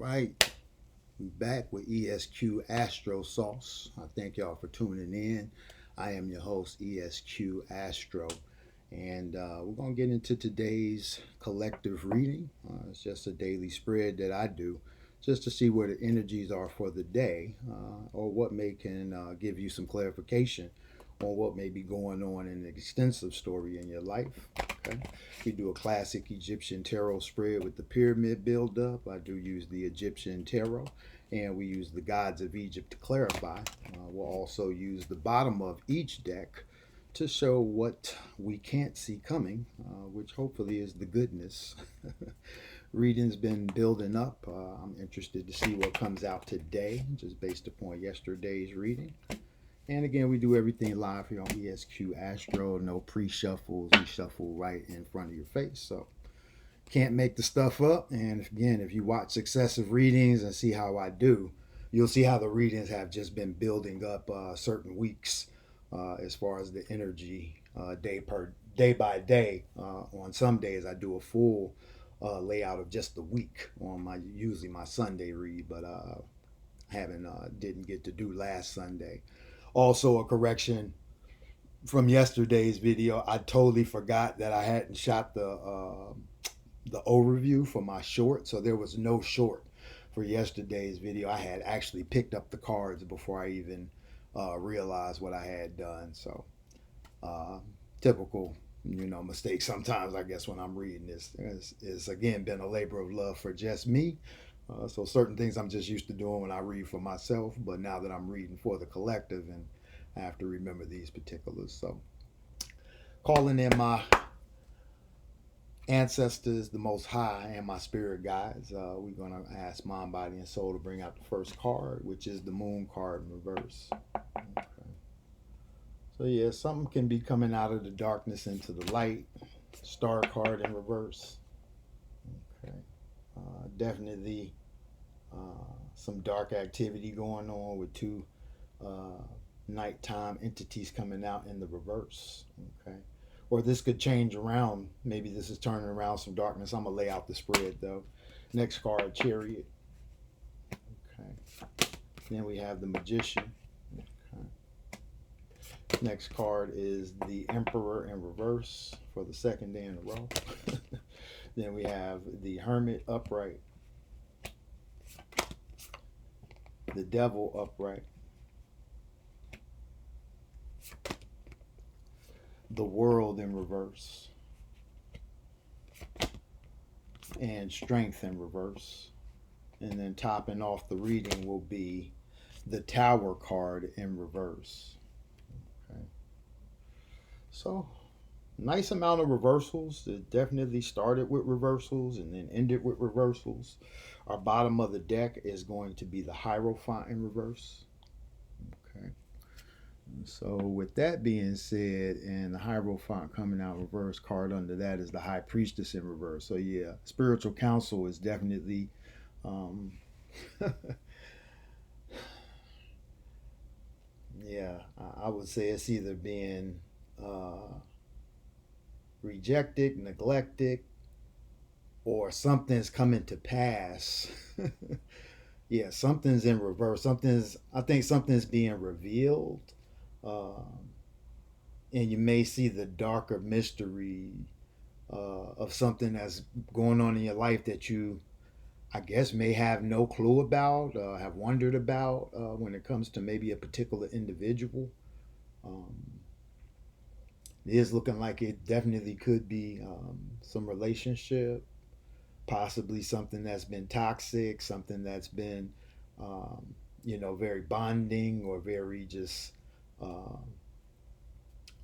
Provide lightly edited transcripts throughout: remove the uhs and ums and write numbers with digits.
Right, we back with ESQ-Astro sauce. I thank y'all for tuning in. I am your host, ESQ-Astro, and we're going to get into today's collective reading. It's just a daily spread that I do just to see where the energies are for the day or what may can give you some clarification on what may be going on in an extensive story in your life. Okay, we do a classic Egyptian tarot spread with the pyramid build up. I do use the Egyptian tarot, and we use the gods of Egypt to clarify. We'll also use the bottom of each deck to show what we can't see coming, which hopefully is the goodness. Reading's been building up. I'm interested to see what comes out today, just based upon yesterday's reading. And again, we do everything live here on ESQ Astro. No pre-shuffles. We shuffle right in front of your face. So can't make the stuff up. And again, if you watch successive readings and see how I do, you'll see how the readings have just been building up certain weeks as far as the energy day by day. On some days, I do a full layout of just the week on my usually my Sunday read, but haven't didn't get to do last Sunday. Also, a correction from yesterday's video. I totally forgot that I hadn't shot the overview for my short, so there was no short for yesterday's video. I had actually picked up the cards before I even realized what I had done. So typical, mistake sometimes. I guess when I'm reading this, it's again been a labor of love for just me. So certain things I'm just used to doing when I read for myself, but now that I'm reading for the collective, and I have to remember these particulars. So calling in my ancestors, the Most High, and my spirit guides, we're going to ask Mind, Body, and Soul to bring out the first card, which is the Moon card in reverse. Okay. So yeah, something can be coming out of the darkness into the light. Star card in reverse. Okay. Definitely some dark activity going on with two nighttime entities coming out in the reverse. Okay. Or this could change around. Maybe this is turning around some darkness. I'm going to lay out the spread though. Next card, Chariot. Okay. Then we have the Magician. Okay. Next card is the Emperor in reverse for the second day in a row. Then we have the Hermit upright. The Devil upright. The World in reverse. And Strength in reverse. And then topping off the reading will be the Tower card in reverse. Okay. So, nice amount of reversals. It definitely started with reversals and then ended with reversals. Our bottom of the deck is going to be the Hierophant in reverse. Okay. So with that being said, and the Hierophant coming out reverse, card under that is the High Priestess in reverse. So yeah, spiritual counsel is definitely yeah, I would say it's either being rejected, neglected, or something's coming to pass. Yeah, something's in reverse. I think something's being revealed. And you may see the darker mystery of something that's going on in your life that you, I guess, may have no clue about, have wondered about when it comes to maybe a particular individual. Um, it is looking like it definitely could be some relationship, possibly something that's been toxic, something that's been, very bonding or very just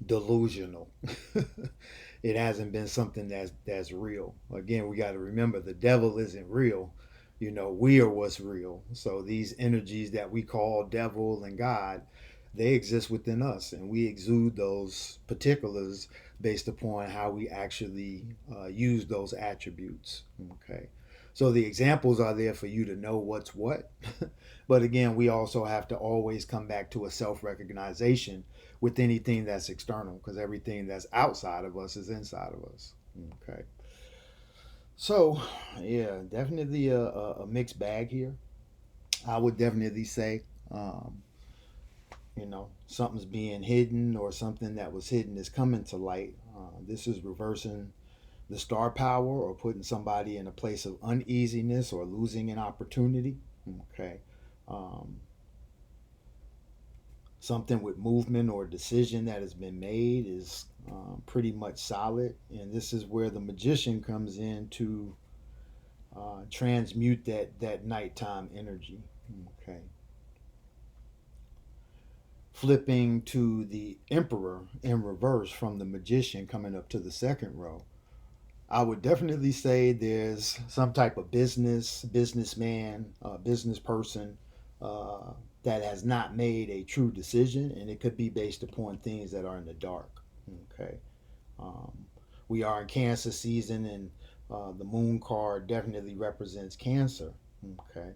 delusional. It hasn't been something that's real. Again, we got to remember the devil isn't real. We are what's real. So these energies that we call devil and God, they exist within us, and we exude those particulars based upon how we actually use those attributes. Okay. So the examples are there for you to know what's what. But again, we also have to always come back to a self-recognition with anything that's external, because everything that's outside of us is inside of us. Okay. So, yeah, definitely a mixed bag here. I would definitely say, um, something's being hidden or something that was hidden is coming to light. This is reversing the star power or putting somebody in a place of uneasiness or losing an opportunity. Okay. Um, Something with movement or decision that has been made is pretty much solid. And this is where the magician comes in to transmute that nighttime energy. Okay. Flipping to the emperor in reverse from the magician coming up to the second row, I would definitely say there's some type of businessman, business person uh, that has not made a true decision, and it could be based upon things that are in the dark. Okay. Um, we are in Cancer season, and the moon card definitely represents Cancer. Okay.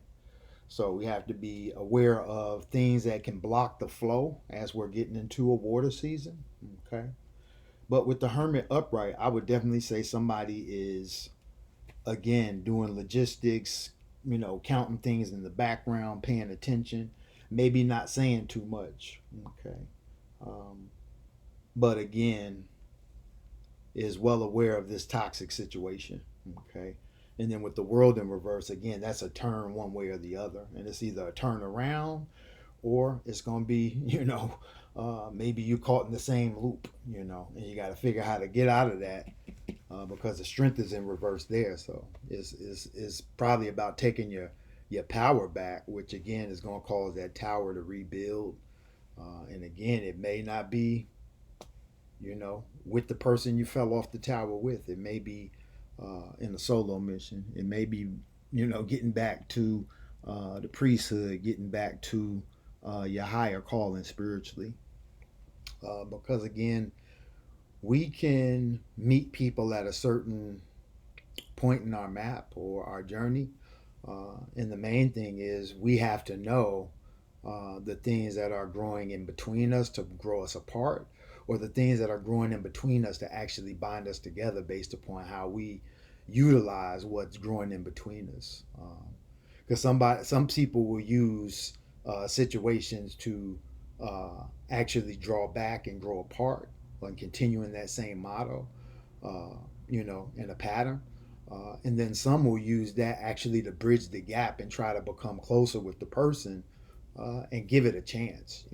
So we have to be aware of things that can block the flow as we're getting into a water season. Okay. But with the Hermit upright, I would definitely say somebody is, again, doing logistics, counting things in the background, paying attention, maybe not saying too much. Okay. Um, but again, is well aware of this toxic situation. Okay. And then with the world in reverse, again, that's a turn one way or the other. And it's either a turn around or it's going to be, maybe you caught in the same loop, and you got to figure how to get out of that because the strength is in reverse there. So it's probably about taking your power back, which again is going to cause that tower to rebuild. And again, it may not be, with the person you fell off the tower with. It may be in a solo mission. It may be, getting back to the priesthood, getting back to your higher calling spiritually. Because again, we can meet people at a certain point in our map or our journey. And the main thing is we have to know the things that are growing in between us to grow us apart, or the things that are growing in between us to actually bind us together based upon how we utilize what's growing in between us. Because some people will use situations to actually draw back and grow apart, and continuing that same motto, uh, in a pattern. And then some will use that actually to bridge the gap and try to become closer with the person and give it a chance.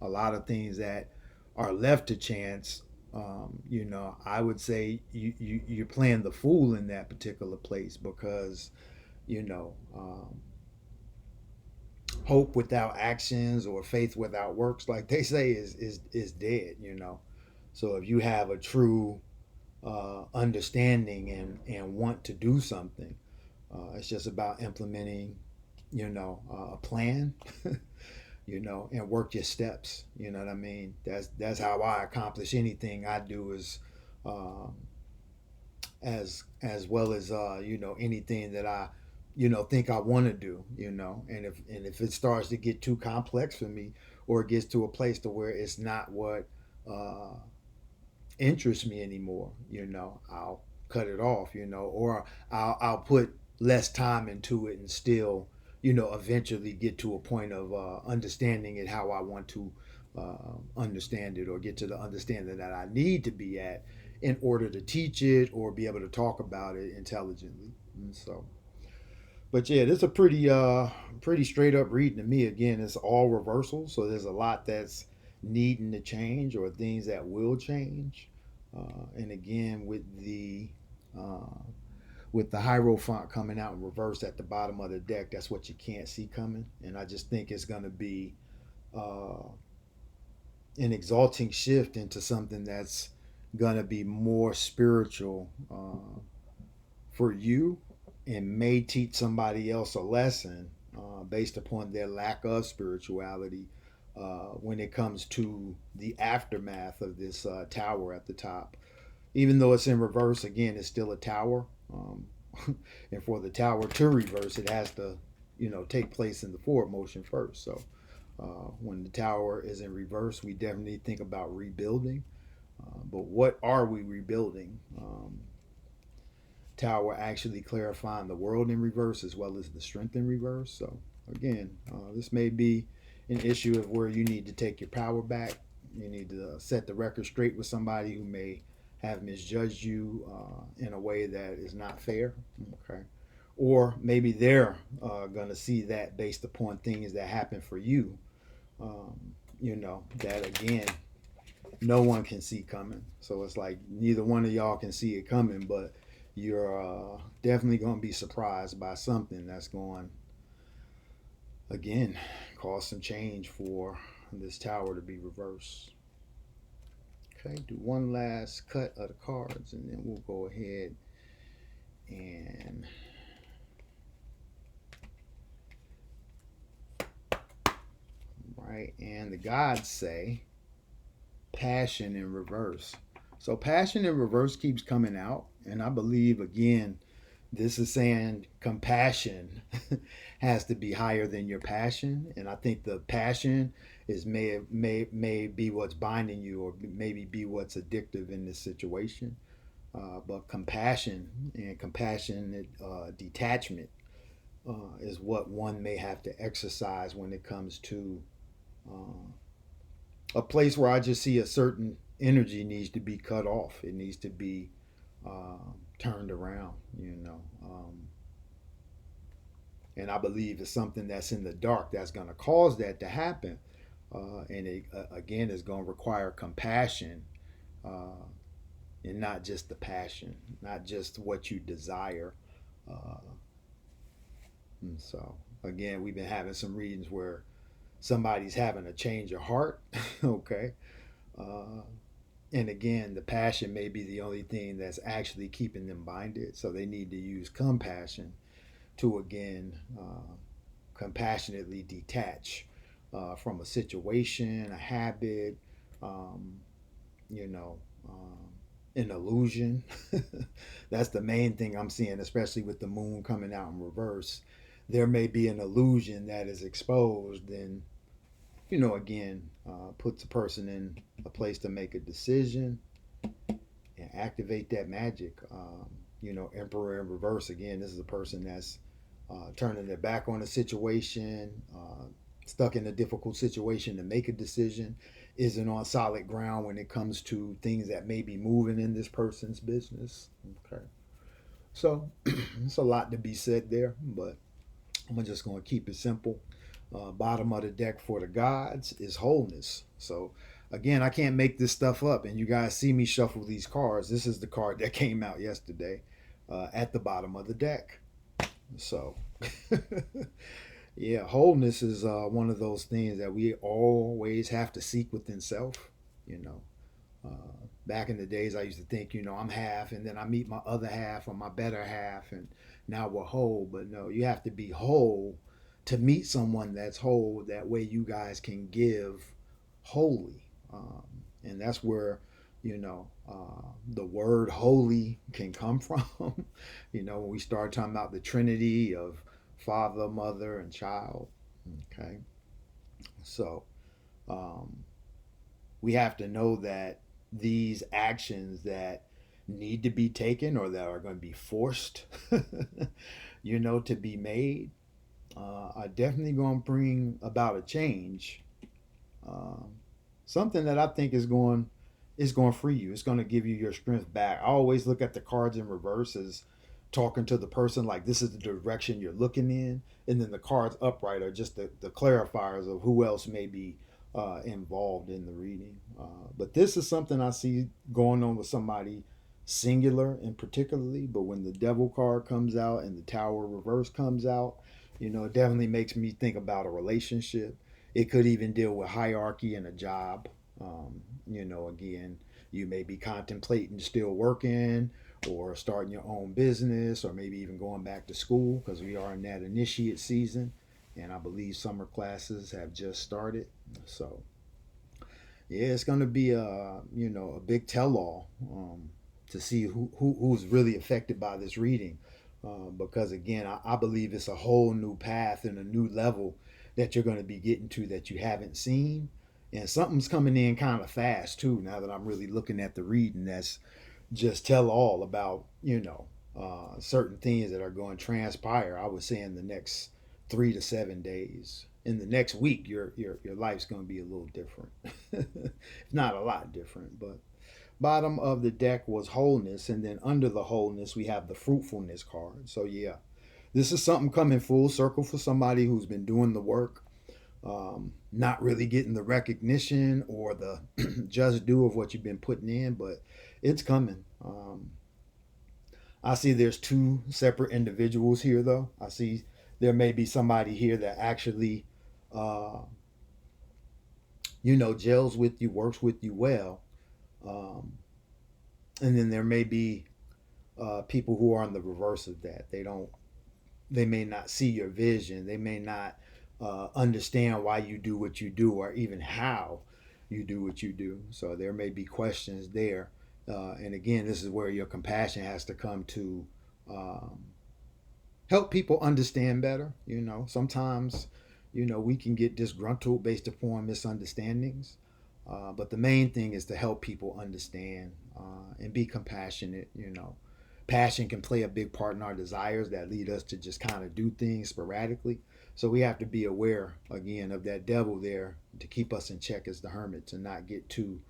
A lot of things that are left to chance. I would say you're playing the fool in that particular place because you know um, hope without actions or faith without works, like they say, is dead. So if you have a true understanding and want to do something, it's just about implementing, a plan, and work your steps. You know what I mean? That's how I accomplish anything I do is um, as well as anything that I think I want to do. And if it starts to get too complex for me, or it gets to a place to where it's not what uh, interests me anymore, I'll cut it off, or I'll put less time into it and still, eventually get to a point of understanding it how I want to understand it, or get to the understanding that I need to be at in order to teach it or be able to talk about it intelligently. And so, but yeah, this is a pretty straight up reading to me. Again, it's all reversal, so there's a lot that's needing to change or things that will change. And again, uh, with the Hierophant coming out in reverse at the bottom of the deck, that's what you can't see coming. And I just think it's going to be uh, an exalting shift into something that's going to be more spiritual for you, and may teach somebody else a lesson based upon their lack of spirituality when it comes to the aftermath of this tower at the top. Even though it's in reverse, again, it's still a tower. And for the tower to reverse, it has to, take place in the forward motion first. So when the tower is in reverse, we definitely think about rebuilding. But what are we rebuilding? Tower actually clarifying the world in reverse as well as the strength in reverse. So again, this may be an issue of where you need to take your power back. You need to set the record straight with somebody who may have misjudged you in a way that is not fair. Okay. Or maybe they're going to see that based upon things that happen for you, that again, no one can see coming. So it's like neither one of y'all can see it coming, but you're definitely going to be surprised by something that's going, again, cause some change for this tower to be reversed. Okay, do one last cut of the cards and then we'll go ahead and right, and the gods say passion in reverse. So passion in reverse keeps coming out, and I believe again this is saying compassion has to be higher than your passion, and I think the passion is may be what's binding you, or maybe be what's addictive in this situation. But compassion and compassionate detachment is what one may have to exercise when it comes to a place where I just see a certain energy needs to be cut off. It needs to be turned around, and I believe it's something that's in the dark that's going to cause that to happen. And it, again, is going to require compassion and not just the passion, not just what you desire. Uh, and so, again, we've been having some readings where somebody's having a change of heart, okay? Uh, and again, the passion may be the only thing that's actually keeping them binded. So they need to use compassion to, again, compassionately detach from a situation, a habit, um, you know, an illusion. That's the main thing I'm seeing, especially with the moon coming out in reverse. There may be an illusion that is exposed, and again, puts a person in a place to make a decision and activate that magic. Emperor in reverse, again, this is a person that's turning their back on a situation, stuck in a difficult situation to make a decision, isn't on solid ground when it comes to things that may be moving in this person's business. Okay. So it's a lot to be said there, but I'm just going to keep it simple. Bottom of the deck for the gods is wholeness. So again, I can't make this stuff up, and you guys see me shuffle these cards. This is the card that came out yesterday at the bottom of the deck. So yeah, wholeness is one of those things that we always have to seek within self. You know, back in the days, I used to think, I'm half, and then I meet my other half or my better half, and now we're whole. But no, you have to be whole to meet someone that's whole. That way, you guys can give wholly, and that's where the word holy can come from. When we start talking about the Trinity of Father, Mother, and Child. Okay, so we have to know that these actions that need to be taken or that are going to be forced, to be made, are definitely going to bring about a change. Something that I think is going to free you. It's going to give you your strength back. I always look at the cards in reverse as talking to the person like this is the direction you're looking in, and then the cards upright are just the clarifiers of who else may be involved in the reading. But this is something I see going on with somebody singular and particularly. But when the devil card comes out and the tower reverse comes out, it definitely makes me think about a relationship. It could even deal with hierarchy in a job. Again, you may be contemplating still working or starting your own business, or maybe even going back to school, because we are in that initiate season, and I believe summer classes have just started. So yeah, it's going to be a big tell-all to see who's really affected by this reading, because again, I believe it's a whole new path and a new level that you're going to be getting to that you haven't seen, and something's coming in kind of fast too. Now that I'm really looking at the reading, that's just tell all about certain things that are going to transpire. I would say in the next 3 to 7 days. In the next week, your life's going to be a little different, not a lot different. But bottom of the deck was wholeness, and then under the wholeness we have the fruitfulness card. So yeah, this is something coming full circle for somebody who's been doing the work, not really getting the recognition or the just due of what you've been putting in, but it's coming. I see there's two separate individuals here, though. I see there may be somebody here that actually, uh, gels with you, works with you well. Um, and then there may be people who are on the reverse of that. They may not see your vision. They may not understand why you do what you do or even how you do what you do. So there may be questions there. And again, this is where your compassion has to come to um, help people understand better. Sometimes, we can get disgruntled based upon misunderstandings. But the main thing is to help people understand and be compassionate. Passion can play a big part in our desires that lead us to just kind of do things sporadically. So we have to be aware again of that devil there to keep us in check as the hermit, to not get too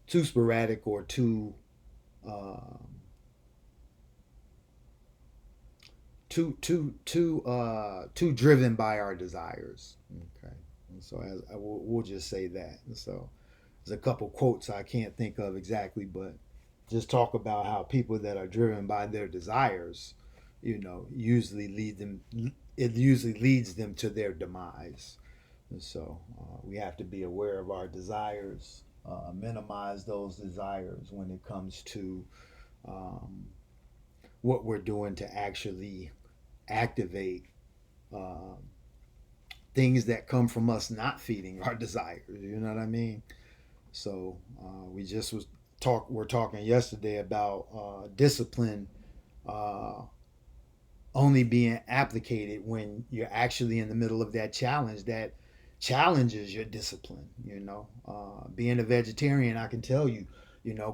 sporadic or too driven by our desires. Okay, and so we'll just say that. And so there's a couple quotes I can't think of exactly, but just talk about how people that are driven by their desires, usually leads them to their demise. And so we have to be aware of our desires, minimize those desires when it comes to um, what we're doing to actually activate uh, things that come from us not feeding our desires. You know what I mean? So we're talking yesterday about discipline uh, only being applicated when you're actually in the middle of that challenge that challenges your discipline. Being a vegetarian, I can tell you,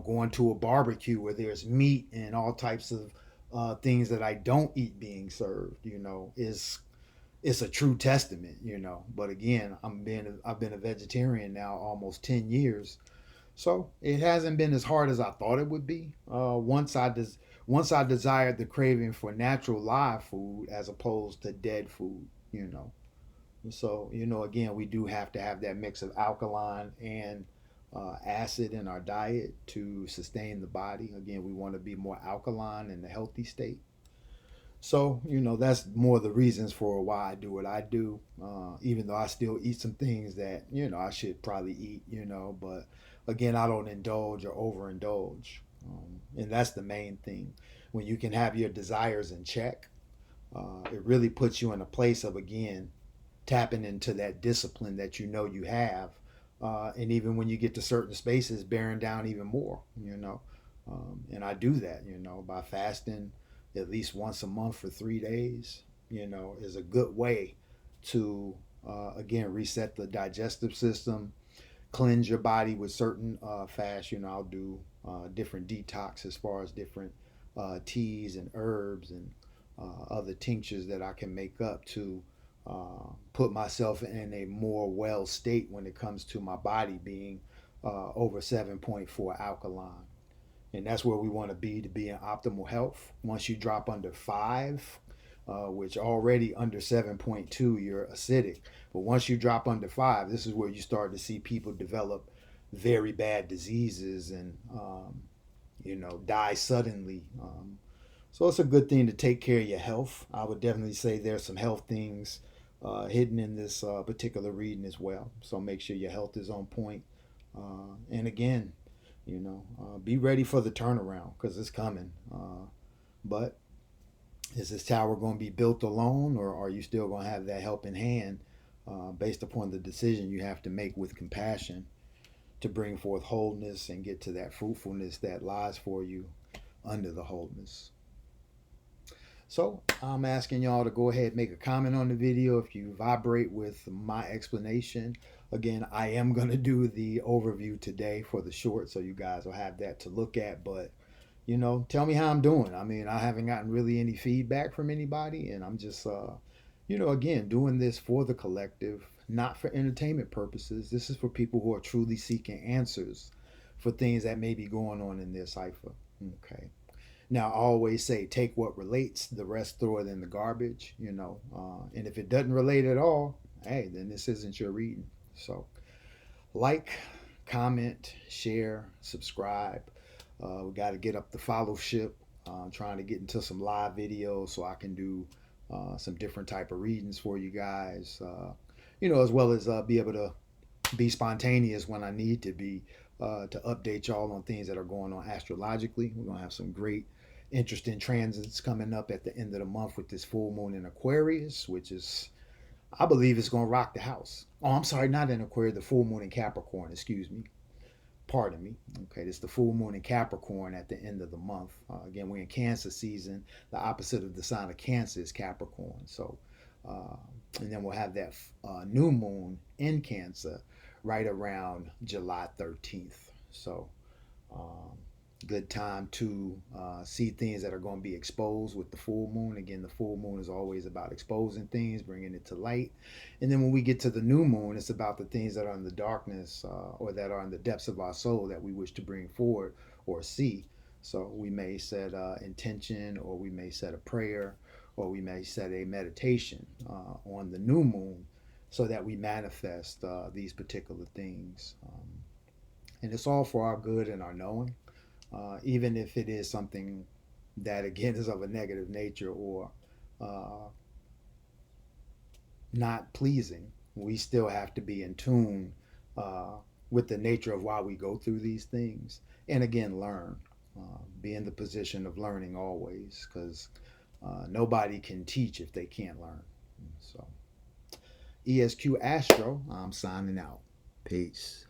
going to a barbecue where there's meat and all types of things that I don't eat being served, is it's a true testament. But again, I've been a vegetarian now almost 10 years, so it hasn't been as hard as I thought it would be. Once I desired the craving for natural live food as opposed to dead food. So again, we do have to have that mix of alkaline and acid in our diet to sustain the body. Again, we want to be more alkaline in the healthy state. So, that's more the reasons for why I do what I do. Even though I still eat some things that, I should probably eat, but again, I don't indulge or overindulge. And that's the main thing. When you can have your desires in check, it really puts you in a place of, again, tapping into that discipline that you have. And even when you get to certain spaces, bearing down even more. And I do that, by fasting at least once a month for 3 days, is a good way to, again, reset the digestive system, cleanse your body with certain fasts. I'll do different detox as far as different teas and herbs and other tinctures that I can make up to put myself in a more well state when it comes to my body being over 7.4 alkaline. And that's where we want to be in optimal health. Once you drop under 5, which already under 7.2, you're acidic. But once you drop under 5, this is where you start to see people develop very bad diseases and, die suddenly. So it's a good thing to take care of your health. I would definitely say there's some health things hidden in this particular reading as well. So make sure your health is on point. And again, be ready for the turnaround because it's coming. But is this tower going to be built alone, or are you still going to have that helping hand based upon the decision you have to make with compassion to bring forth wholeness and get to that fruitfulness that lies for you under the wholeness? So I'm asking y'all to go ahead and make a comment on the video if you vibrate with my explanation. Again, I am going to do the overview today for the short, so you guys will have that to look at. But, tell me how I'm doing. I mean, I haven't gotten really any feedback from anybody, and I'm just, again, doing this for the collective, not for entertainment purposes. This is for people who are truly seeking answers for things that may be going on in their cipher. Okay. Now, I always say take what relates, the rest throw it in the garbage. And if it doesn't relate at all, hey, then this isn't your reading. So, like, comment, share, subscribe. We got to get up the fellowship. I'm trying to get into some live videos so I can do some different type of readings for you guys. As well as be able to be spontaneous when I need to be to update y'all on things that are going on astrologically. We're gonna have some great, interesting transits coming up at the end of the month with this full moon in Aquarius, which is, I believe, it's gonna rock the house. Oh, I'm sorry, not in Aquarius, the full moon in Capricorn. Excuse me. Pardon me. Okay, it's the full moon in Capricorn at the end of the month. Again, we're in Cancer season. The opposite of the sign of Cancer is Capricorn. So, uh, and then we'll have that new moon in Cancer right around July 13th. So, um, good time to see things that are going to be exposed with the full moon. Again, the full moon is always about exposing things, bringing it to light. And then when we get to the new moon, it's about the things that are in the darkness or that are in the depths of our soul that we wish to bring forward or see. So we may set intention, or we may set a prayer, or we may set a meditation on the new moon so that we manifest these particular things. And it's all for our good and our knowing, even if it is something that, again, is of a negative nature or uh, not pleasing. We still have to be in tune uh, with the nature of why we go through these things. And again, learn. Be in the position of learning always, because nobody can teach if they can't learn. So, ESQ Astro, I'm signing out. Peace.